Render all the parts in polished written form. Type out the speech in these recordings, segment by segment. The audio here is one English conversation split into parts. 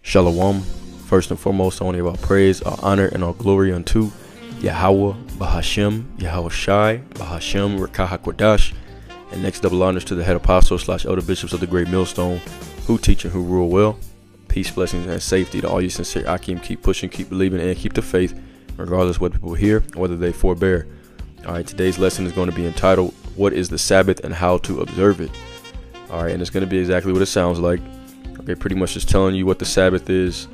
Shalom. First and foremost, I want to give all praise, all honor, and all glory unto Yahweh, Bahashem, Yahweh Shai, Bahashem, Rekah HaKodash, and next double honors to the head apostle / elder bishops of the great millstone, who teach and who rule well. Peace, blessings, and safety to all you sincere Akim. Keep pushing, keep believing, and keep the faith, regardless of what people hear or whether they forbear. All right, today's lesson is going to be entitled, What is the Sabbath and How to Observe It? All right, and it's going to be exactly what it sounds like. Okay, pretty much just telling you what the Sabbath is,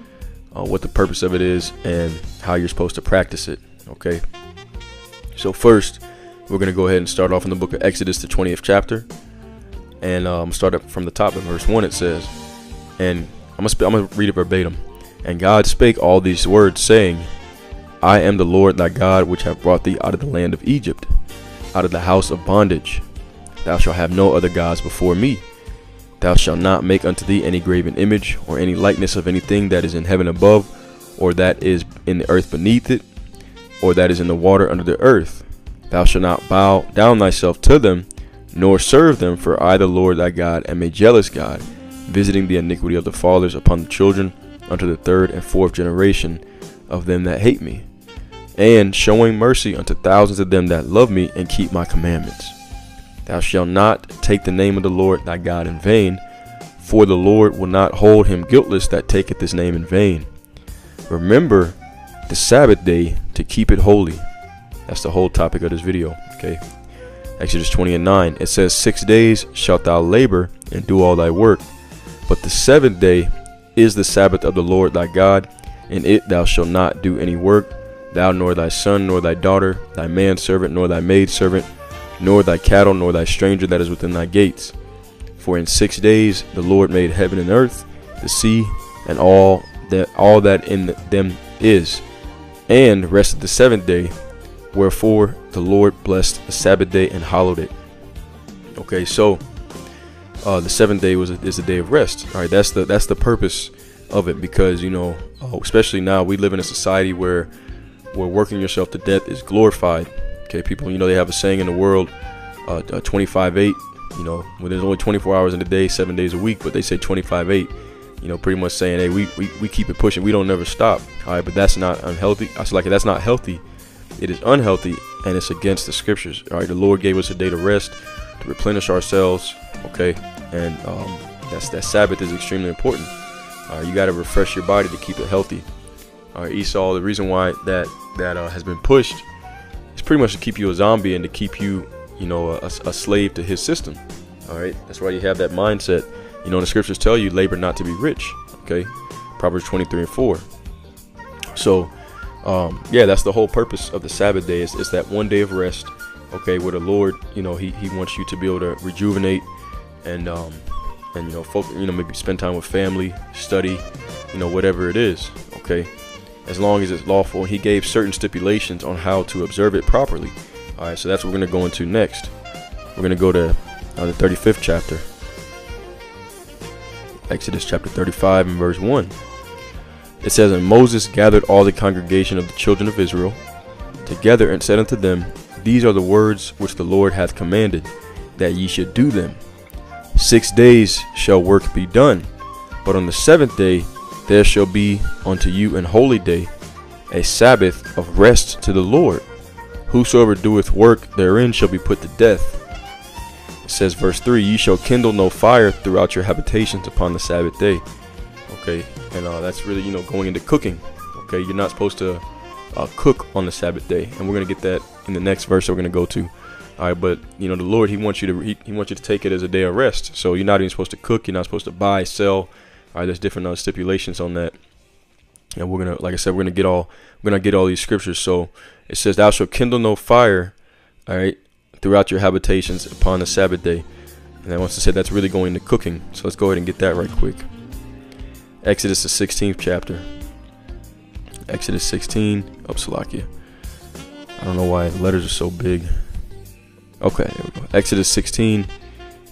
what the purpose of it is, and how you're supposed to practice it. Okay, so first, we're going to go ahead and start off in the book of Exodus, the 20th chapter, and start up from the top of verse 1. It says, and I'm gonna read it verbatim. And God spake all these words, saying, I am the Lord thy God, which have brought thee out of the land of Egypt, out of the house of bondage. Thou shalt have no other gods before me. Thou shalt not make unto thee any graven image, or any likeness of anything that is in heaven above, or that is in the earth beneath it, or that is in the water under the earth. Thou shalt not bow down thyself to them, nor serve them, for I the Lord thy God am a jealous God, visiting the iniquity of the fathers upon the children, unto the third and fourth generation of them that hate me, and showing mercy unto thousands of them that love me and keep my commandments. Thou shalt not take the name of the Lord thy God in vain, for the Lord will not hold him guiltless that taketh his name in vain. Remember the Sabbath day to keep it holy. That's the whole topic of this video. Okay, Exodus 20:9. It says, 6 days shalt thou labor and do all thy work, but the seventh day is the Sabbath of the Lord thy God. In it thou shalt not do any work, thou nor thy son, nor thy daughter, thy manservant, nor thy maidservant, nor thy cattle, nor thy stranger that is within thy gates. For in 6 days the Lord made heaven and earth, the sea, and all that in them is, and rested the seventh day. Wherefore the Lord blessed the Sabbath day and hallowed it. Okay, so the seventh day is a day of rest. All right, that's the purpose of it, because especially now we live in a society where working yourself to death is glorified. Okay, people, they have a saying in the world, 25/8. When there's only 24 hours in a day, 7 days a week, but they say 25/8. Pretty much saying, hey, we keep it pushing, we don't never stop. All right, but that's not unhealthy. I was like, that's not healthy. It is unhealthy, and it's against the scriptures. All right, the Lord gave us a day to rest, to replenish ourselves. Okay, and that Sabbath is extremely important. All right, you got to refresh your body to keep it healthy. All right, Esau, the reason why that has been pushed is pretty much to keep you a zombie and to keep you, a slave to his system. All right, that's why you have that mindset. The scriptures tell you labor not to be rich. Okay, Proverbs 23:4. So, that's the whole purpose of the Sabbath day. Is that one day of rest. Okay, where the Lord, he wants you to be able to rejuvenate and focus, maybe spend time with family, study, whatever it is. Okay, as long as it's lawful. He gave certain stipulations on how to observe it properly. All right, so that's what we're going to go into next. We're going to go to the 35th chapter. Exodus chapter 35 and verse 1. It says, And Moses gathered all the congregation of the children of Israel together, and said unto them, These are the words which the Lord hath commanded, that ye should do them. 6 days shall work be done, but on the seventh day there shall be unto you an holy day, a Sabbath of rest to the Lord. Whosoever doeth work therein shall be put to death. It says, verse 3, Ye shall kindle no fire throughout your habitations upon the Sabbath day. Okay, and that's really, going into cooking. Okay, you're not supposed to cook on the Sabbath day, and we're going to get that in the next verse that we're going to go to. All right, but the Lord, He wants you to take it as a day of rest. So you're not even supposed to cook. You're not supposed to buy, sell. All right, there's different stipulations on that, and we're gonna, like I said, we're gonna get all these scriptures. So it says, Thou shalt kindle no fire, all right, throughout your habitations upon the Sabbath day. And I want to say that's really going into cooking. So let's go ahead and get that right quick. Exodus the 16th chapter. Exodus 16. Salakia. I don't know why the letters are so big. Okay, there we go. Exodus 16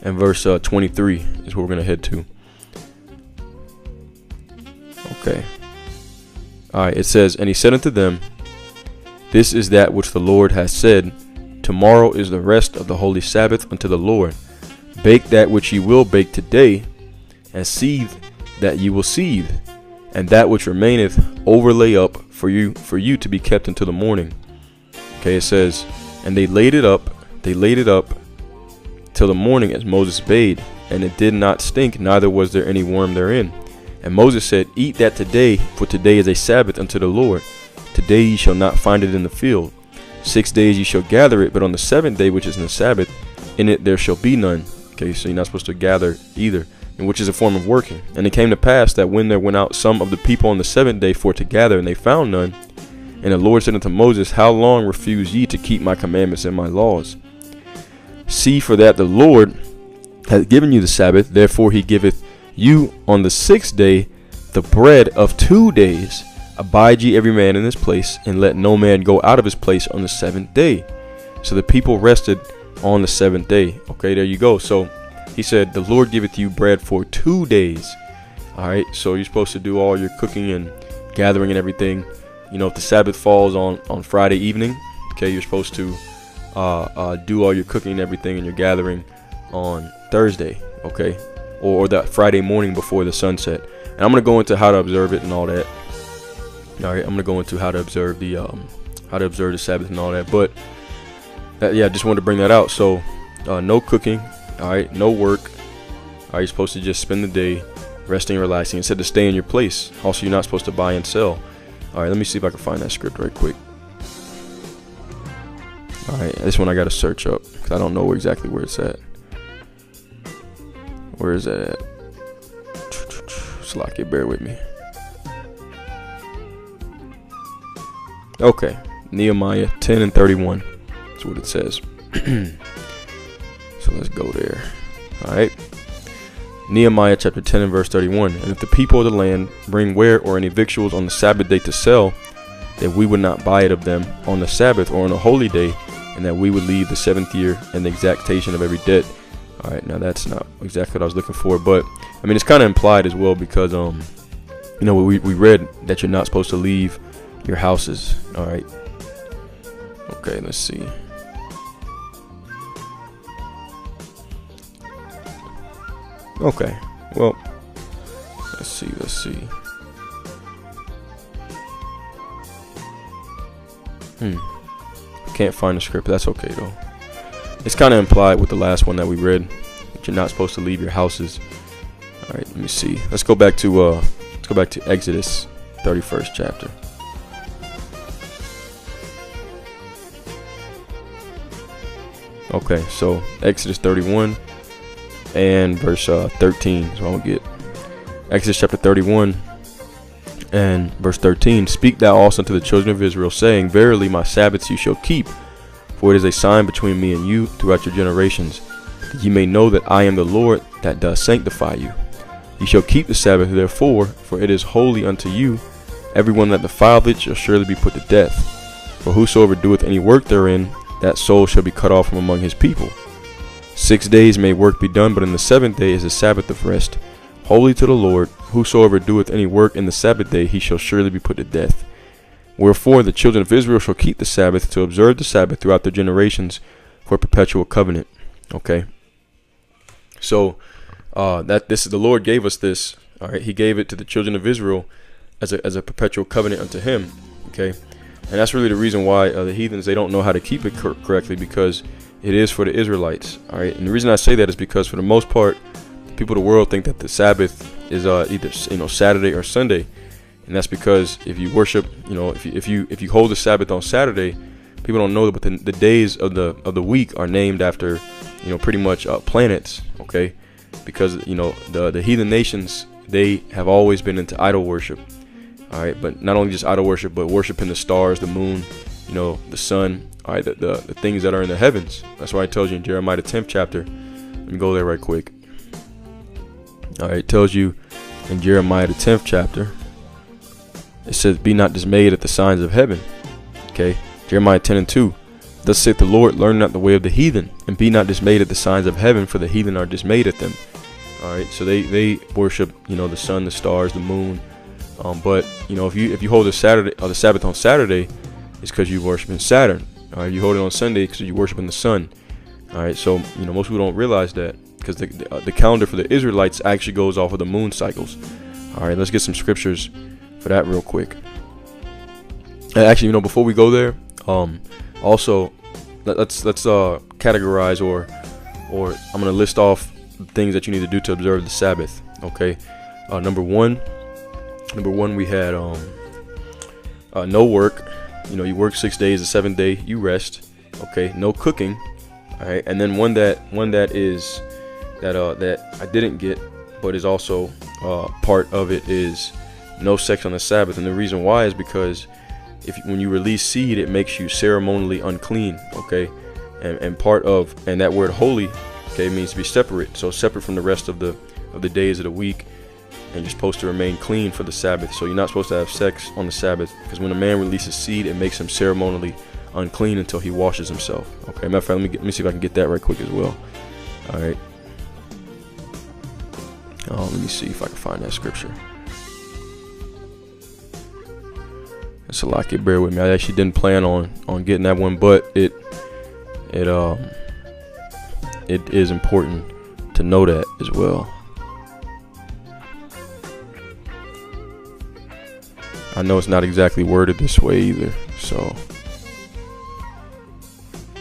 and verse 23 is where we're going to head to. Okay. Alright, it says, And he said unto them, This is that which the Lord hath said, Tomorrow is the rest of the holy Sabbath unto the Lord. Bake that which ye will bake today, and seethe that ye will seethe, and that which remaineth overlay up for you to be kept until the morning. Okay, it says, and they laid it up till the morning as Moses bade, and it did not stink, neither was there any worm therein. And Moses said, eat that today, for today is a Sabbath unto the Lord. Today ye shall not find it in the field. 6 days ye shall gather it, but on the 7th day, which is in the Sabbath, in it there shall be none. Okay, so you're not supposed to gather either, and which is a form of working. And it came to pass that when there went out some of the people on the 7th day for to gather, and they found none, and the Lord said unto Moses, how long refuse ye to keep my commandments and my laws? See, for that the Lord hath given you the Sabbath, therefore he giveth you on the 6th day the bread of 2 days. Abide ye every man in his place, and let no man go out of his place on the 7th day. So the people rested on the 7th day. Okay, there you go. So he said, the Lord giveth you bread for 2 days. All right, so you're supposed to do all your cooking and gathering and everything. You know, if the Sabbath falls on Friday evening, okay, you're supposed to do all your cooking and everything and your gathering on Thursday, okay, or that Friday morning before the sunset. And I'm gonna go into how to observe it and all that. All right, I'm gonna go into how to observe the Sabbath and all that. But yeah, I just wanted to bring that out. So no cooking, all right, no work. All right, you're supposed to just spend the day resting and relaxing. It said to stay in your place. Also, you're not supposed to buy and sell. All right, let me see if I can find that script right quick. All right, this one I got to search up because I don't know exactly where it's at. Where is that at? Slack, bear with me. Okay, Nehemiah 10 and 31. That's what it says. So let's go there. All right. Nehemiah chapter 10 and verse 31. And if the people of the land bring ware or any victuals on the Sabbath day to sell, that we would not buy it of them on the Sabbath or on a holy day, and that we would leave the 7th year and the exactation of every debt. All right, now that's not exactly what I was looking for, but I mean it's kind of implied as well because you know we read that you're not supposed to leave your houses. All right. Okay, let's see. Okay, well, let's see. Can't find the script. That's okay though. It's kind of implied with the last one that we read that you're not supposed to leave your houses. All right, let me see. Let's go back to Exodus 31st chapter. Okay, so Exodus 31 and verse 13 is what I'll get. Exodus chapter 31 and verse 13. Speak thou also unto the children of Israel, saying, verily my Sabbaths you shall keep, for it is a sign between me and you throughout your generations, that ye may know that I am the Lord that does sanctify you. Ye shall keep the Sabbath therefore, for it is holy unto you. Everyone that defileth it shall surely be put to death. For whosoever doeth any work therein, that soul shall be cut off from among his people. 6 days may work be done, but in the 7th day is a Sabbath of rest, holy to the Lord. Whosoever doeth any work in the Sabbath day, he shall surely be put to death. Wherefore the children of Israel shall keep the Sabbath, to observe the Sabbath throughout their generations, for a perpetual covenant. Okay. So the Lord gave us this. All right, He gave it to the children of Israel as a perpetual covenant unto Him. Okay, and that's really the reason why the heathens, they don't know how to keep it correctly, because it is for the Israelites. All right, and the reason I say that is because for the most part, the people of the world think that the Sabbath is either Saturday or Sunday, and that's because if you worship, if you hold the Sabbath on Saturday, people don't know that, but the days of the week are named after pretty much planets. Okay, because the heathen nations, they have always been into idol worship. All right, but not only just idol worship, but worshiping the stars, the moon, the sun. All right, the things that are in the heavens. That's why it tells you in Jeremiah the 10th chapter. Let me go there right quick. All right, it tells you in Jeremiah the 10th chapter. It says, "Be not dismayed at the signs of heaven." Okay, Jeremiah 10 and 2. Thus saith the Lord, learn not the way of the heathen, and be not dismayed at the signs of heaven, for the heathen are dismayed at them. All right, so they worship the sun, the stars, the moon. But if you hold the Sabbath on Saturday, it's because you worshiping Saturn. All right, you hold it on Sunday because you worshiping the sun. All right, so most people don't realize that, because the calendar for the Israelites actually goes off of the moon cycles. All right, let's get some scriptures for that real quick. Actually, before we go there, also let's categorize or I'm gonna list off things that you need to do to observe the Sabbath. Okay, number one we had no work. You work 6 days. The seventh day you rest. Okay, no cooking. All right, and then one that I didn't get, but is also part of it, is no sex on the Sabbath. And the reason why is because when you release seed, it makes you ceremonially unclean. Okay, and that word holy, okay, means to be separate. So separate from the rest of the days of the week, and you're supposed to remain clean for the Sabbath. So you're not supposed to have sex on the Sabbath, because when a man releases seed, it makes him ceremonially unclean until he washes himself. Okay, matter of fact, let me see if I can get that right quick as well. All right. Let me see if I can find that scripture. It's a lot. Bear with me. I actually didn't plan on getting that one, but it is important to know that as well. I know it's not exactly worded this way either. So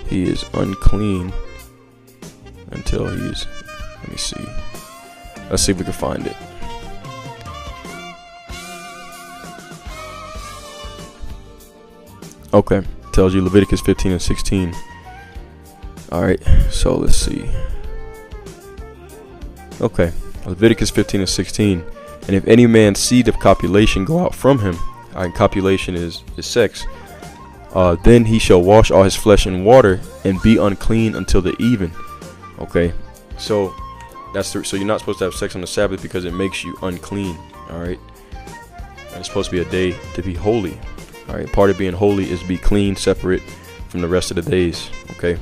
he is unclean until he's. Let me see. Let's see if we can find it. Okay, tells you Leviticus 15 and 16. All right, so let's see. Okay, Leviticus 15 and 16. And if any man's seed of copulation go out from him, and copulation is sex, then he shall wash all his flesh in water and be unclean until the even. Okay, so so you're not supposed to have sex on the Sabbath because it makes you unclean. All right, and it's supposed to be a day to be holy. All right, part of being holy is be clean, separate from the rest of the days. Okay,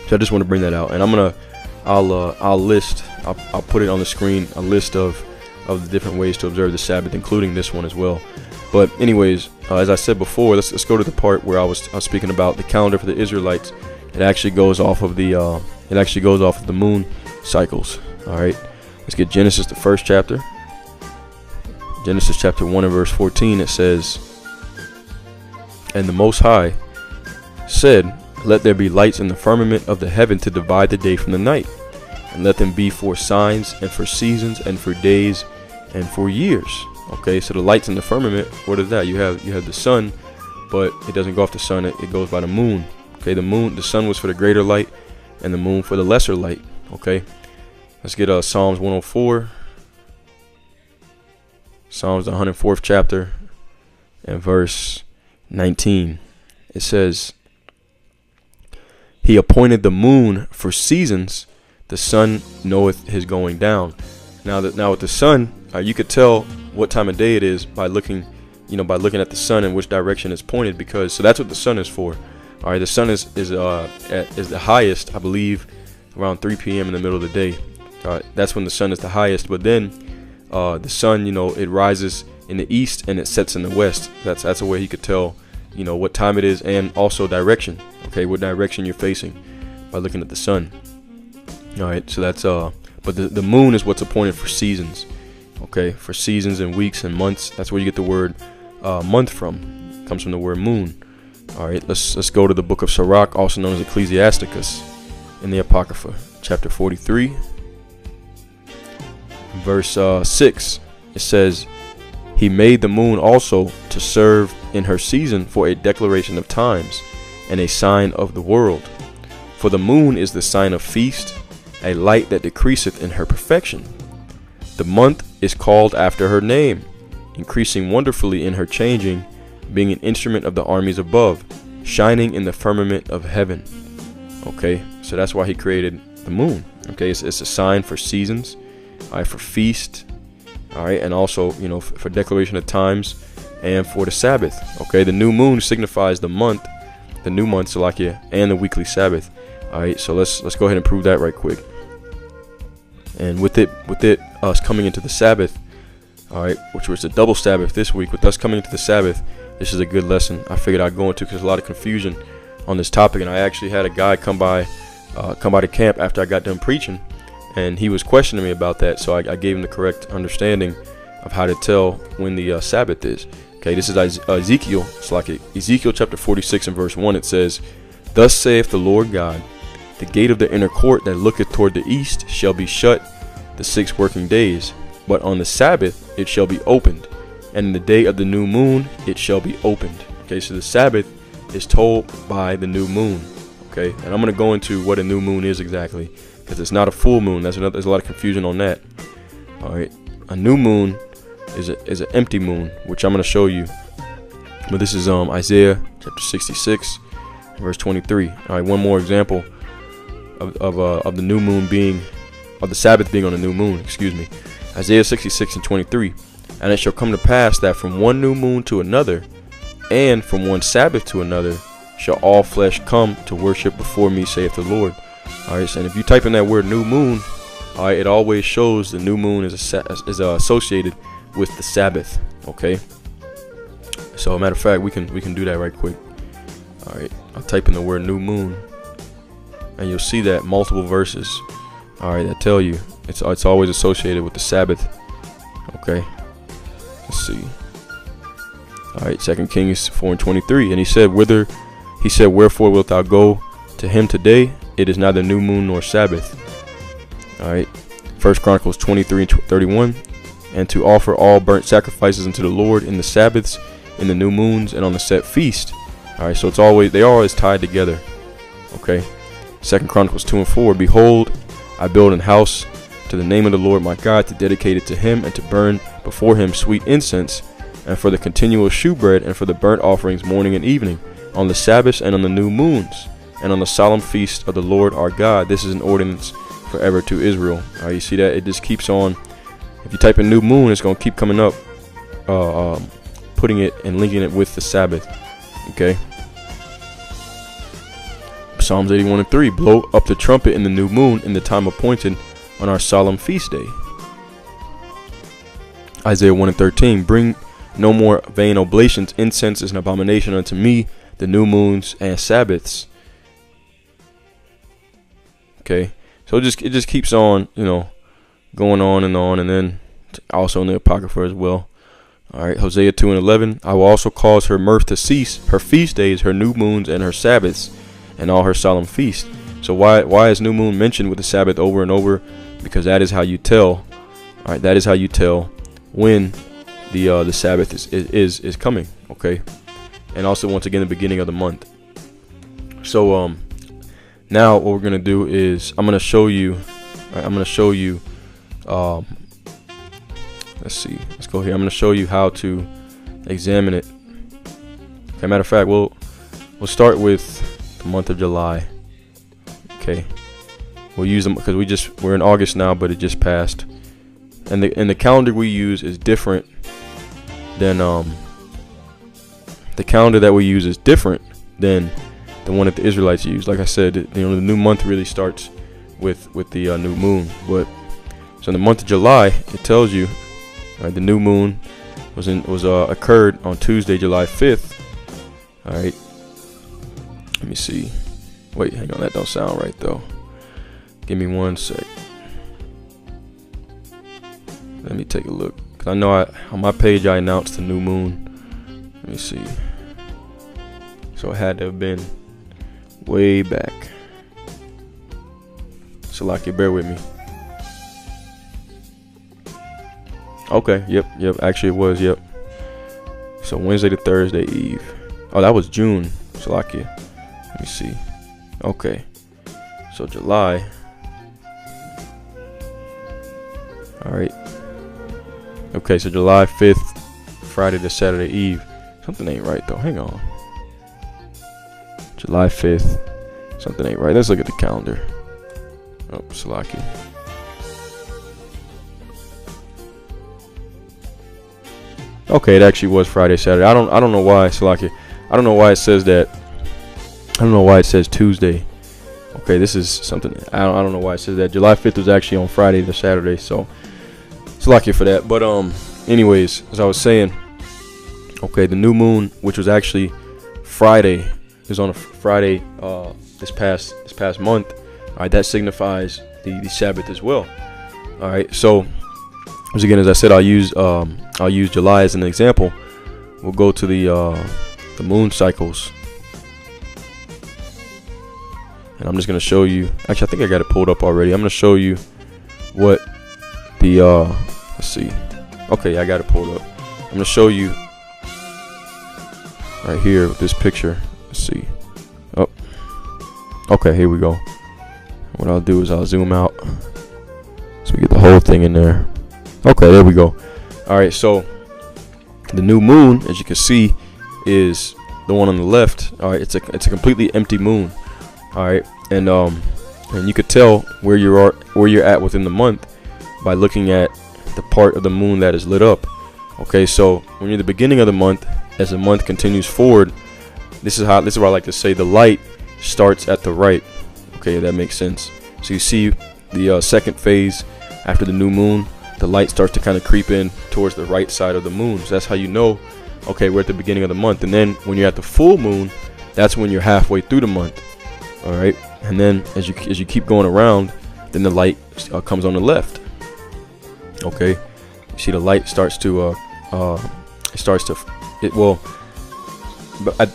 so I just want to bring that out, and I'll put it on the screen, a list of the different ways to observe the Sabbath, including this one as well. But anyways, as I said before, let's go to the part where I was speaking about the calendar for the Israelites. It actually goes off of the moon cycles. All right, let's get Genesis, the first chapter. Genesis chapter 1 and verse 14. It says, "And the Most High said, Let there be lights in the firmament of the heaven to divide the day from the night, and let them be for signs and for seasons and for days and for years." Okay, so the lights in the firmament, what is that? You have the sun, but it doesn't go off the sun, it goes by the moon. Okay, the sun was for the greater light, and the moon for the lesser light. Okay, let's get Psalms 104. Psalms the 104th chapter and verse 19. It says, "He appointed the moon for seasons, the sun knoweth his going down." Now with the sun, you could tell what time of day it is by looking at the sun and which direction it's pointed, because so that's what the sun is for. All right, the sun is the highest, I believe, around 3 p.m. in the middle of the day. That's when the sun is the highest. But then the sun, it rises in the east and it sets in the west. That's a way he could tell, what time it is, and also direction. Okay, what direction you're facing by looking at the sun. All right, so that's but the moon is what's appointed for seasons. Okay, for seasons and weeks and months. That's where you get the word month from. It comes from the word moon. All right, let's go to the book of Sirach, also known as Ecclesiasticus, in the Apocrypha, chapter 43, verse 6. It says, "He made the moon also to serve in her season for a declaration of times and a sign of the world. For the moon is the sign of feast, a light that decreaseth in her perfection. The month is called after her name, increasing wonderfully in her changing, being an instrument of the armies above, shining in the firmament of heaven." Okay, so that's why he created the moon. Okay, it's a sign for seasons, all right, for feast, all right, and also for declaration of times and for the Sabbath. Okay, the new moon signifies the month, the new month, Salakia, and the weekly Sabbath. All right, so let's go ahead and prove that right quick. And with us coming into the Sabbath, all right, which was the double Sabbath this week, with us coming into the Sabbath, this is a good lesson I figured I'd go into, because there's a lot of confusion on this topic. And I actually had a guy come by to camp after I got done preaching, and he was questioning me about that. So I gave him the correct understanding, of how to tell when the Sabbath is. Okay, this is Ezekiel. It's like Ezekiel chapter 46 and verse 1. It says, "Thus saith the Lord God, the gate of the inner court that looketh toward the east shall be shut the 6 working days, but on the Sabbath it shall be opened, and in the day of the new moon it shall be opened." Okay, so the Sabbath is told by the new moon. Okay, and I'm going to go into what a new moon is exactly, because it's not a full moon. There's a lot of confusion on that. All right, a new moon is an empty moon, which I'm going to show you. But this is Isaiah chapter 66, verse 23. All right, one more example of the new moon being, of the Sabbath being on a new moon. Excuse me, Isaiah 66 and 23. "And it shall come to pass that from one new moon to another, and from one Sabbath to another, shall all flesh come to worship before me, saith the Lord." All right, so if you type in that word new moon, all right, it always shows the new moon is associated with the Sabbath. Okay, so a matter of fact, we can do that right quick. All right, I'll type in the word new moon, and you'll see that multiple verses, all right, that tell you it's always associated with the Sabbath. Okay, let's see. All right, 2 Kings 4 and 23. "And he said, wherefore wilt thou go to him today? It is neither new moon nor Sabbath." All right, 1 Chronicles 23 and 31. "And to offer all burnt sacrifices unto the Lord in the Sabbaths, in the new moons, and on the set feast." All right, so they are always tied together. Okay, 2 Chronicles 2 and 4. "Behold, I build an house to the name of the Lord my God, to dedicate it to him, and to burn before him sweet incense, and for the continual shewbread, and for the burnt offerings morning and evening, on the Sabbaths and on the new moons, and on the solemn feast of the Lord our God. This is an ordinance forever to Israel." All right, you see that? It just keeps on. If you type in new moon, it's going to keep coming up, putting it and linking it with the Sabbath. Okay. Psalms 81 and 3. "Blow up the trumpet in the new moon, in the time appointed on our solemn feast day." Isaiah 1 and 13. "Bring no more vain oblations. Incense is an abomination unto me, the new moons and Sabbaths." Okay, so it just keeps on, going on, and then also in the Apocrypha as well. All right, Hosea 2 and 11. "I will also cause her mirth to cease, her feast days, her new moons, and her Sabbaths, and all her solemn feasts." So why is new moon mentioned with the Sabbath over and over? Because that is how you tell. All right, that is how you tell when the Sabbath is coming. Okay, and also once again the beginning of the month. So now what we're gonna do is I'm gonna show you. Let's see. Let's go here. I'm gonna show you how to examine it. Okay, matter of fact, we'll start with the month of July. Okay, we'll use them because we're in August now, but it just passed, and the calendar we use is different than the calendar that we use is different than the one that the Israelites use. Like I said, the new month really starts with the new moon. But so in the month of July, it tells you, all right, the new moon occurred on Tuesday, July 5th. All right, let me see. Wait, hang on, that don't sound right though. Give me one sec. Let me take a look, because I know on my page I announced the new moon. Let me see. So it had to have been way back. So like, bear with me. Okay, yep. Actually, it was, yep. So Wednesday to Thursday Eve. Oh, that was June. Salakia. Let me see. Okay. So July. All right. Okay, so July 5th, Friday to Saturday Eve. Something ain't right though. Hang on. July 5th. Something ain't right. Let's look at the calendar. Oh, Salaki. Okay, it actually was Friday, Saturday. I don't know why, Salaki. I don't know why it says that. I don't know why it says Tuesday. Okay, this is something. I don't know why it says that. July 5th was actually on Friday to Saturday, so Salaki for that. But anyways, as I was saying, okay, the new moon, which was actually Friday, is on a Friday this past month. All right, that signifies the Sabbath as well. All right, so As again, as I said, I'll use July as an example. We'll go to the moon cycles, and I'm just gonna show you. Actually, I think I got it pulled up already. I'm gonna show you what the let's see. Okay, I got it pulled up. I'm gonna show you right here with this picture. Let's see. Oh, okay, here we go. What I'll do is I'll zoom out so we get the whole thing in there. Okay, there we go. All right, so the new moon, as you can see, is the one on the left. All right, it's a completely empty moon. All right, and you could tell where you're at within the month by looking at the part of the moon that is lit up. Okay, so when you're at the beginning of the month, as the month continues forward, this is where I like to say the light starts at the right. Okay, that makes sense. So you see the second phase after the new moon, the light starts to kind of creep in towards the right side of the moon. So that's how you know, okay, we're at the beginning of the month. And then when you're at the full moon, that's when you're halfway through the month. All right, and then as you keep going around, then the light comes on the left. Okay, you see the light starts to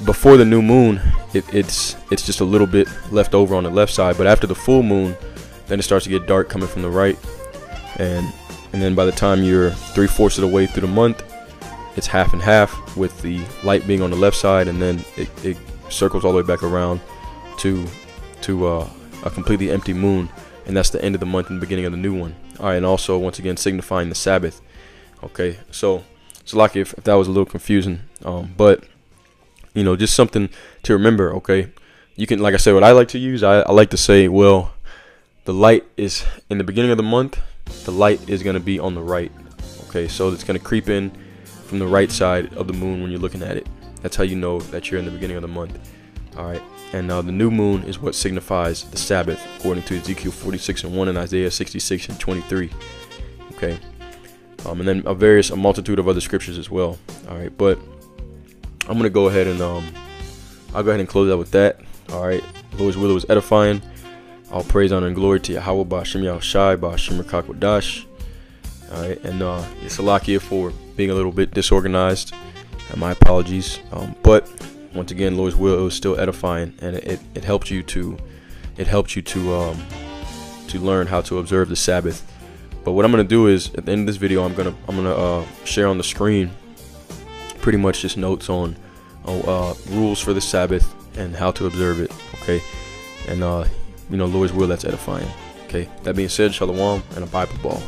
before the new moon, it's just a little bit left over on the left side, but after the full moon, then it starts to get dark coming from the right, and then by the time you're 3/4 of the way through the month, it's half and half with the light being on the left side, and then it circles all the way back around to a completely empty moon, and that's the end of the month and the beginning of the new one. All right, and also once again signifying the Sabbath. Okay, so lucky if that was a little confusing, but you know, just something to remember. Okay, you can, like I said, what I like to use, I like to say, well, the light is in the beginning of the month, the light is going to be on the right. Okay, so it's going to creep in from the right side of the moon when you're looking at it. That's how you know that you're in the beginning of the month. All right, and the new moon is what signifies the Sabbath, according to Ezekiel 46:1 and Isaiah 66:23. Okay, and then a multitude of other scriptures as well. All right, but I'm gonna go ahead and I'll go ahead and close out with that. All right, Lord's will was edifying. All praise, honor, and glory to Yahweh, Ba'ashem Yahushai, Ba'ashem Rakakwadash. All right, and it's Salakia for being a little bit disorganized, and my apologies. But once again, Lord's will was still edifying, and it helped you to learn how to observe the Sabbath. But what I'm gonna do is at the end of this video, I'm gonna share on the screen pretty much just notes on rules for the Sabbath and how to observe it. Okay, and you know, Lord's will, that's edifying. Okay, that being said, shalom and a Bible ball.